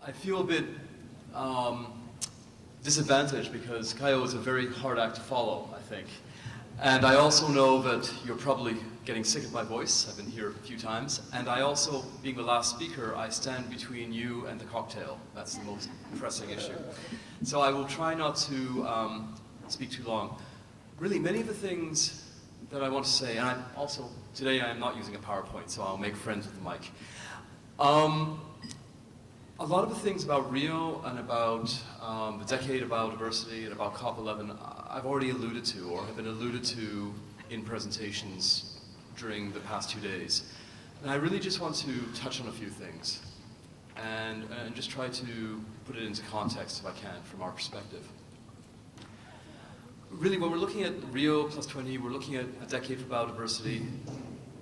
I feel a bit disadvantaged because Caio is a very hard act to follow, I think. And I also know that you're probably getting sick of my voice. I've been here a few times. And I also, being the last speaker, I stand between you and the cocktail. That's the most pressing issue. So I will try not to speak too long. Really, many of the things that I want to say, and I'm also, today I'm not using a PowerPoint, so I'll make friends with the mic. A lot of the things about Rio and about the Decade of Biodiversity and about COP11, I've already alluded to or have been alluded to in presentations during the past 2 days. And I really just want to touch on a few things and just try to put it into context if I can from our perspective. Really, when we're looking at Rio +20, we're looking at the Decade for Biodiversity,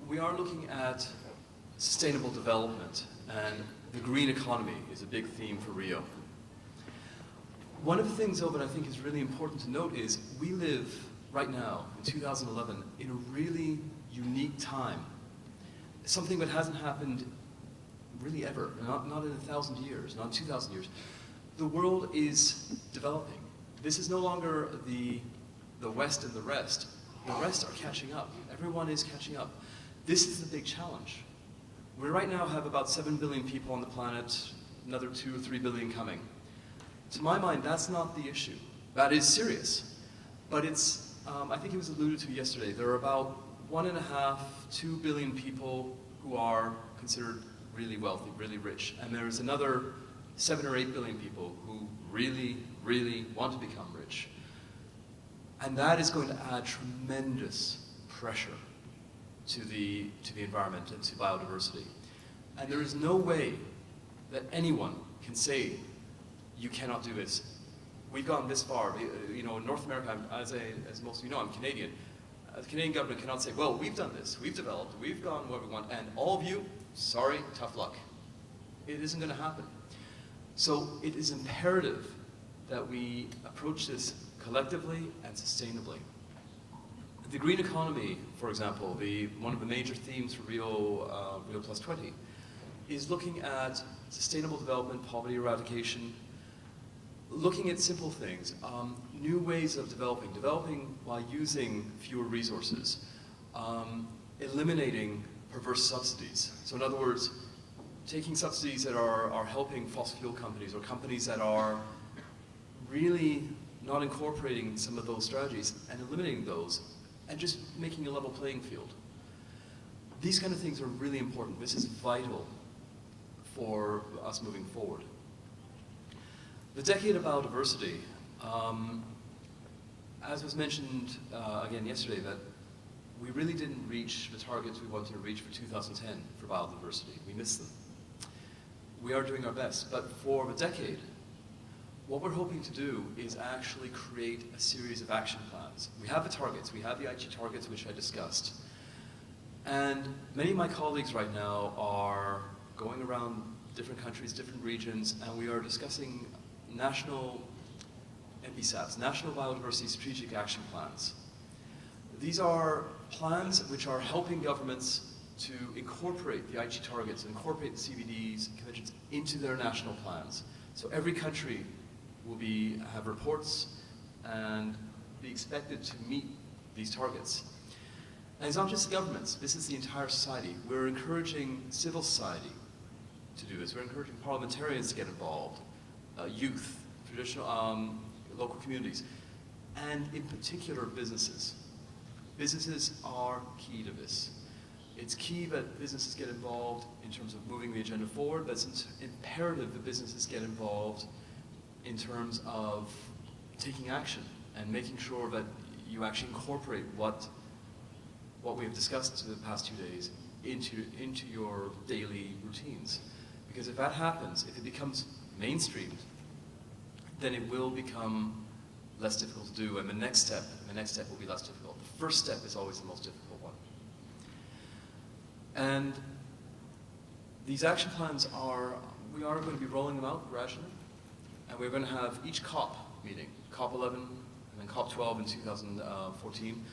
we are looking at sustainable development, and the green economy is a big theme for Rio. One of the things, though, that I think is really important to note is we live right now, in 2011, in a really unique time. Something that hasn't happened really ever, not in 1,000 years, not 2,000 years. The world is developing. This is no longer the West and the rest. The rest are catching up. Everyone is catching up. This is the big challenge. We right now have about 7 billion people on the planet, another 2 or 3 billion coming. To my mind, that's not the issue. That is serious. But it's, I think it was alluded to yesterday, there are about 1.5, 2 billion people who are considered really wealthy, really rich. And there's another 7 or 8 billion people who really, really want to become rich. And that is going to add tremendous pressure to the environment and to biodiversity. And there is no way that anyone can say, you cannot do this. We've gone this far. You know, in North America, as most of you know, I'm Canadian. The Canadian government cannot say, well, we've done this, we've developed, we've gone where we want, and all of you, sorry, tough luck. It isn't going to happen. So it is imperative that we approach this collectively and sustainably. The green economy, for example, one of the major themes for Rio +20, is looking at sustainable development, poverty eradication, looking at simple things, new ways of developing while using fewer resources, eliminating perverse subsidies. So in other words, taking subsidies that are helping fossil fuel companies or companies that are really not incorporating some of those strategies and eliminating those and just making a level playing field. These kind of things are really important. This is vital for us moving forward. The Decade of Biodiversity, as was mentioned again yesterday, that we really didn't reach the targets we wanted to reach for 2010 for biodiversity. We missed them. We are doing our best, but for the decade, what we're hoping to do is actually create a series of action plans. We have the targets, we have the Aichi targets, which I discussed. And many of my colleagues right now are going around different countries, different regions, and we are discussing national NBSAPs, National Biodiversity Strategic Action Plans. These are plans which are helping governments to incorporate the Aichi targets, incorporate the CBDs, conventions into their national plans. So every country will have reports and be expected to meet these targets. And it's not just governments, this is the entire society. We're encouraging civil society to do this. We're encouraging parliamentarians to get involved, youth, traditional, local communities, and in particular businesses. Businesses are key to this. It's key that businesses get involved in terms of moving the agenda forward, but it's imperative that businesses get involved in terms of taking action and making sure that you actually incorporate what we have discussed the past 2 days into your daily routines. Because if that happens, if it becomes mainstreamed, then it will become less difficult to do, and the next step will be less difficult. The first step is always the most difficult one. And these action plans we are going to be rolling them out gradually, and we're going to have each COP meeting, COP11 and then COP12 in 2014.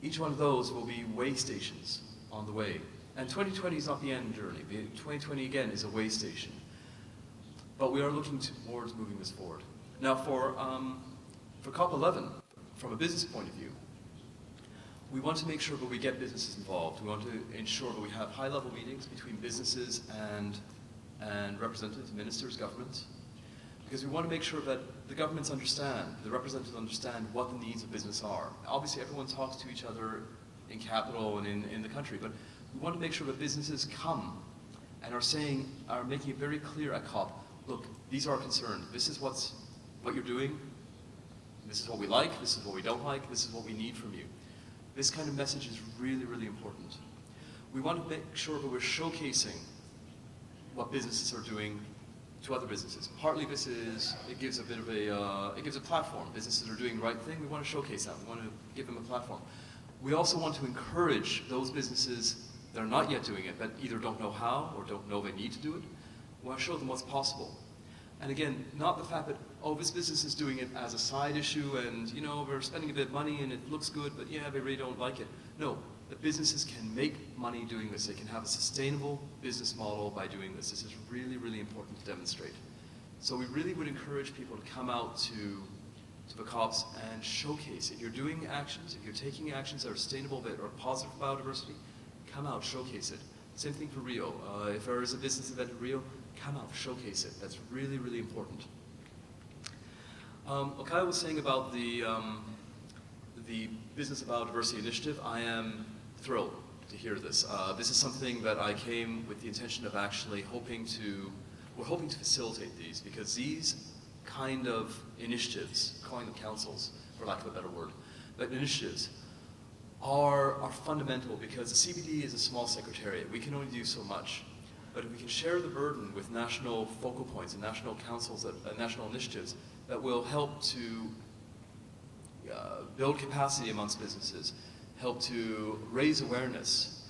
Each one of those will be way stations on the way. And 2020 is not the end journey. 2020 again is a way station. but we are looking towards moving this forward. Now for COP11, from a business point of view, we want to make sure that we get businesses involved. We want to ensure that we have high-level meetings between businesses and representatives, ministers, governments, because we want to make sure that the governments understand, the representatives understand what the needs of business are. Obviously, everyone talks to each other in capital and in the country, but we want to make sure that businesses come and are making it very clear at COP, look, these are our concerns. This is what you're doing. This is what we like. This is what we don't like. This is what we need from you. This kind of message is really, really important. We want to make sure that we're showcasing what businesses are doing to other businesses. Partly it gives a bit of it gives a platform. Businesses are doing the right thing. We want to showcase that. We want to give them a platform. We also want to encourage those businesses that are not yet doing it, but either don't know how or don't know they need to do it. We want to show them what's possible. And again, not the fact that, oh, this business is doing it as a side issue and, you know, we're spending a bit of money and it looks good, but yeah, they really don't like it. No, the businesses can make money doing this. They can have a sustainable business model by doing this. This is really, really important to demonstrate. So we really would encourage people to come out to the COPs and showcase. If you're doing actions, if you're taking actions that are sustainable, that are positive for biodiversity, come out, showcase it. Same thing for Rio. If there is a business event in Rio, come out, showcase it. That's really, really important. What Kyle was saying about the Business Biodiversity Initiative, I am thrilled to hear this. This is something that I came with the intention of actually we're hoping to facilitate these, because these kind of initiatives, calling them councils, for lack of a better word, but initiatives are fundamental, because the CBD is a small secretariat. We can only do so much. But if we can share the burden with national focal points and national councils, national initiatives that will help to build capacity amongst businesses, help to raise awareness,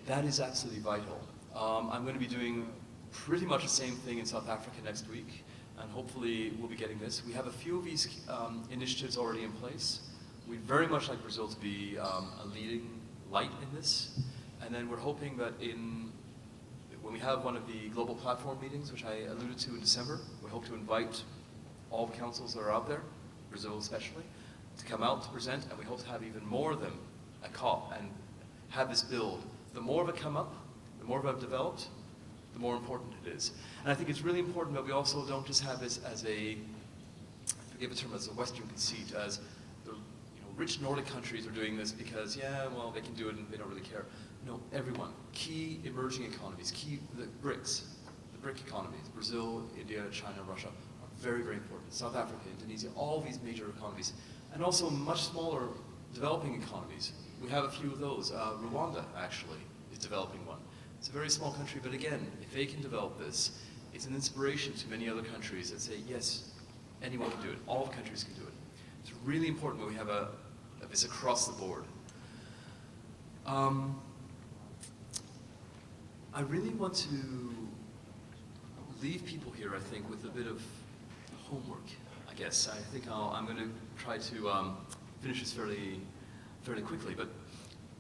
that is absolutely vital. I'm going to be doing pretty much the same thing in South Africa next week, and hopefully we'll be getting this. We have a few of these initiatives already in place. We'd very much like Brazil to be a leading light in this, and then we're hoping that when we have one of the global platform meetings, which I alluded to in December, we hope to invite all the councils that are out there, Brazil especially, to come out to present, and we hope to have even more of them at COP and have this build. The more of it come up, the more of it developed, the more important it is. And I think it's really important that we also don't just have this as forgive the term, as a Western conceit, as the rich Nordic countries are doing this because, yeah, well, they can do it and they don't really care. No, everyone. Key emerging economies, the BRIC economies, Brazil, India, China, Russia, are very, very important. South Africa, Indonesia, all these major economies. And also much smaller developing economies. We have a few of those. Rwanda, actually, is developing one. It's a very small country, but again, if they can develop this, it's an inspiration to many other countries that say, yes, anyone can do it. All countries can do it. It's really important that we have this across the board. I really want to leave people here, I think, with a bit of homework, I guess. I think I'm going to try to finish this fairly quickly, but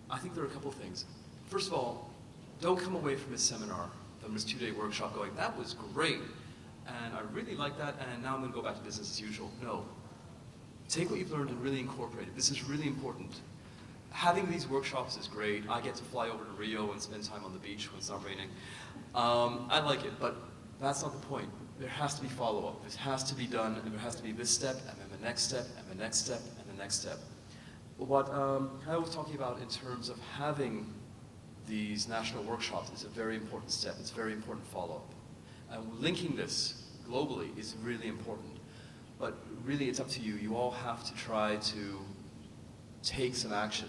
I think there are a couple of things. First of all, don't come away from this seminar, from this 2-day workshop going, that was great, and I really like that, and now I'm going to go back to business as usual. No. Take what you've learned and really incorporate it. This is really important. Having these workshops is great. I get to fly over to Rio and spend time on the beach when it's not raining. I like it, but that's not the point. There has to be follow-up. This has to be done, and there has to be this step, and then the next step, and the next step, and the next step. But what I was talking about in terms of having these national workshops is a very important step. It's a very important follow-up. And linking this globally is really important. But really, it's up to you. You all have to try to take some action.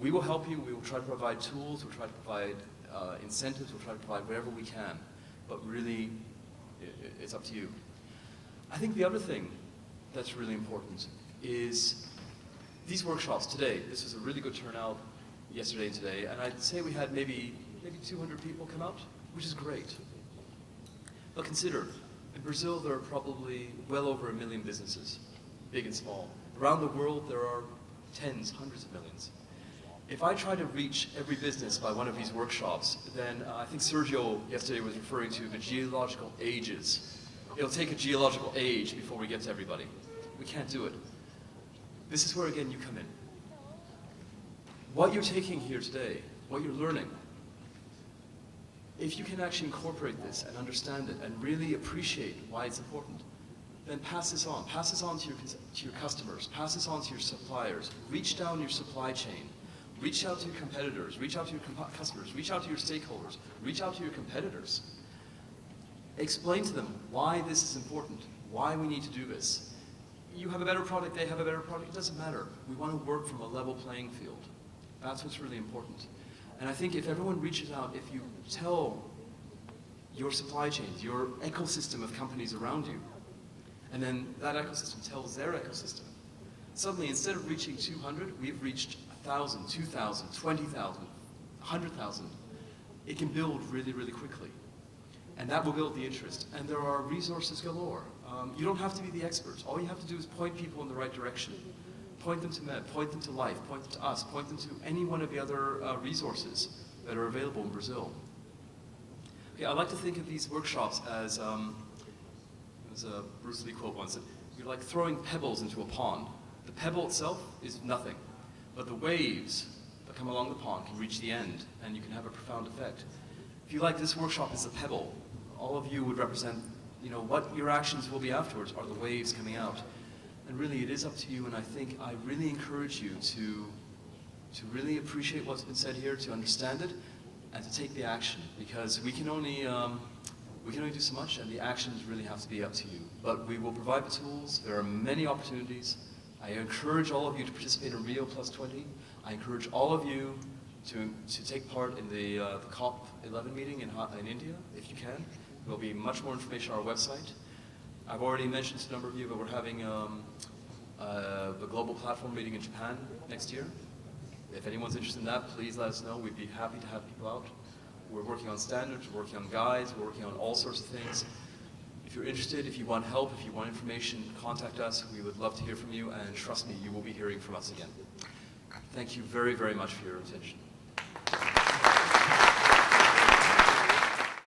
We will help you. We will try to provide tools. We'll try to provide incentives. We'll try to provide whatever we can. But really, it's up to you. I think the other thing that's really important is these workshops today. This was a really good turnout yesterday and today, and I'd say we had maybe 200 people come out, which is great. But consider, in Brazil there are probably well over 1 million businesses, big and small. Around the world there are tens, hundreds of millions. If I try to reach every business by one of these workshops, then I think Sergio yesterday was referring to the geological ages it'll take a geological age before we get to everybody. We can't do it. This is where, again, you come in. What you're taking here today, what you're learning, if you can actually incorporate this and understand it and really appreciate why it's important, then pass this on. Pass this on to your customers. Pass this on to your suppliers. Reach down your supply chain. Reach out to your competitors. Reach out to your customers. Reach out to your stakeholders. Reach out to your competitors. Explain to them why this is important, why we need to do this. You have a better product, they have a better product, it doesn't matter. We want to work from a level playing field. That's what's really important. And I think if everyone reaches out, if you tell your supply chains, your ecosystem of companies around you, and then that ecosystem tells their ecosystem, suddenly instead of reaching 200, we've reached 1,000, 2,000, 20,000, 100,000. It can build really, really quickly. And that will build the interest. And there are resources galore. You don't have to be the experts. All you have to do is point people in the right direction. Point them to MED, point them to LIFE, point them to us, point them to any one of the other resources that are available in Brazil. Okay, I like to think of these workshops as, there's a Bruce Lee quote once, that you're like throwing pebbles into a pond. The pebble itself is nothing, but the waves that come along the pond can reach the end, and you can have a profound effect. If you like, this workshop is a pebble. All of you would represent, what your actions will be afterwards are the waves coming out. And really, it is up to you, and I think I really encourage you to really appreciate what's been said here, to understand it, and to take the action, because we can only do so much, and the actions really have to be up to you. But we will provide the tools. There are many opportunities. I encourage all of you to participate in Rio Plus 20. I encourage all of you to take part in the COP11 meeting in India, if you can. There will be much more information on our website. I've already mentioned to a number of you that we're having the global platform meeting in Japan next year. If anyone's interested in that, please let us know. We'd be happy to have people out. We're working on standards, we're working on guides, we're working on all sorts of things. If you're interested, if you want help, if you want information, contact us. We would love to hear from you, and trust me, you will be hearing from us again. Thank you very, very much for your attention.